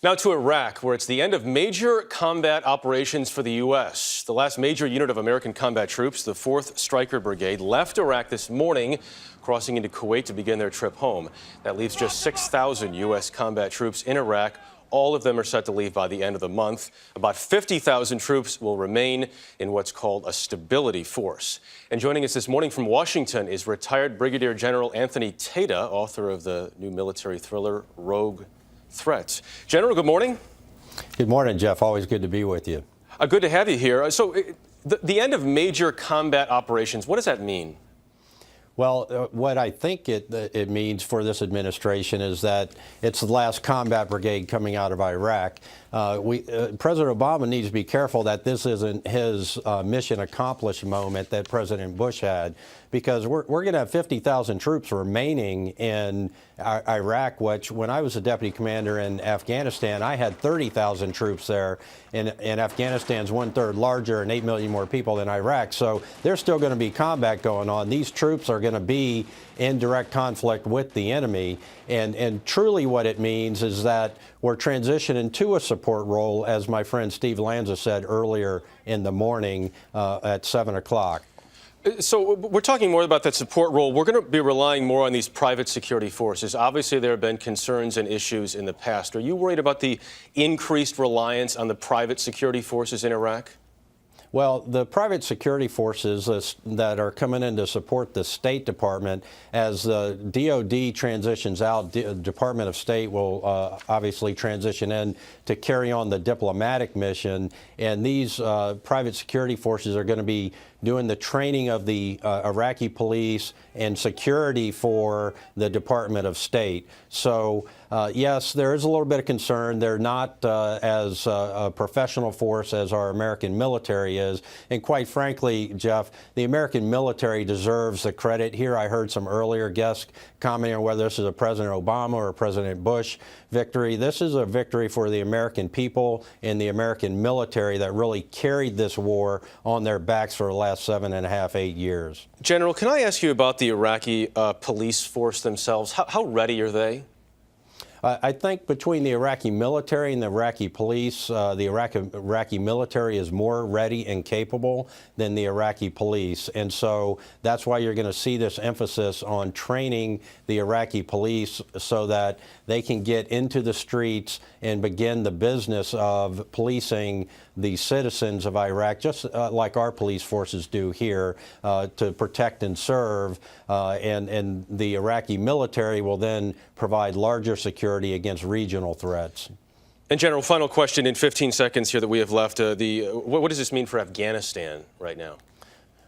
Now to Iraq, where it's the end of major combat operations for the U.S. The last major unit of American combat troops, the 4th Stryker Brigade, left Iraq this morning, crossing into Kuwait to begin their trip home. That leaves just 6,000 U.S. combat troops in Iraq. All of them are set to leave by the end of the month. About 50,000 troops will remain in what's called a stability force. And joining us this morning from Washington is retired Brigadier General Anthony Tata, author of the new military thriller Rogue Threats. General, good morning. Good morning, Jeff. Always good to be with you. Good to have you here. So the end of major combat operations, what does that mean? Well, what I think it means for this administration is that it's the last combat brigade coming out of Iraq. President Obama needs to be careful that this isn't his mission accomplished moment that President Bush had, because we're going to have 50,000 troops remaining in Iraq, which when I was a deputy commander in Afghanistan, I had 30,000 troops there, and Afghanistan's 1/3 larger and 8 million more people than Iraq. So there's still going to be combat going on. These troops are going to be in direct conflict with the enemy, and truly what it means is that we're transitioning to a support role, as my friend Steve Lanza said earlier in the morning at 7 o'clock. So we're talking more about that support role. We're going to be relying more on these private security forces. Obviously, there have been concerns and issues in the past. Are you worried about the increased reliance on the private security forces in Iraq? Well, the private security forces that are coming in to support the State Department, as the DOD transitions out, Department of State will obviously transition in to carry on the diplomatic mission. And these private security forces are going to be doing the training of the Iraqi police and security for the Department of State. So, yes, there is a little bit of concern. They're not as a professional force as our American military is. And quite frankly, Jeff, the American military deserves the credit. Here I heard some earlier guests commenting on whether this is a President Obama or a President Bush victory. This is a victory for the American people and the American military that really carried this war on their backs for the last 7.5, 8 years. General, can I ask you about the Iraqi police force themselves? How ready are they? I think between the Iraqi military and the Iraqi police, the Iraqi military is more ready and capable than the Iraqi police. And so that's why you're going to see this emphasis on training the Iraqi police so that they can get into the streets and begin the business of policing the citizens of Iraq, just like our police forces do here, to protect and serve. And the Iraqi military will then provide larger security against regional threats. And General, final question in 15 seconds here that we have left. What does this mean for Afghanistan right now?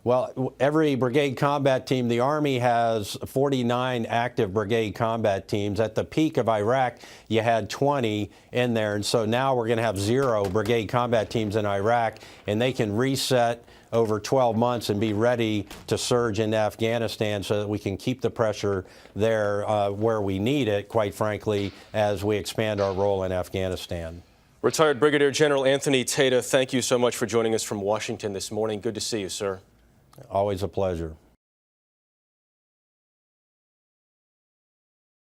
Well, every brigade combat team, the Army has 49 active brigade combat teams. At the peak of Iraq, you had 20 in there. And so now we're going to have 0 brigade combat teams in Iraq, and they can reset over 12 months and be ready to surge into Afghanistan so that we can keep the pressure there where we need it, quite frankly, as we expand our role in Afghanistan. Retired Brigadier General Anthony Tata, thank you so much for joining us from Washington this morning. Good to see you, sir. Always a pleasure.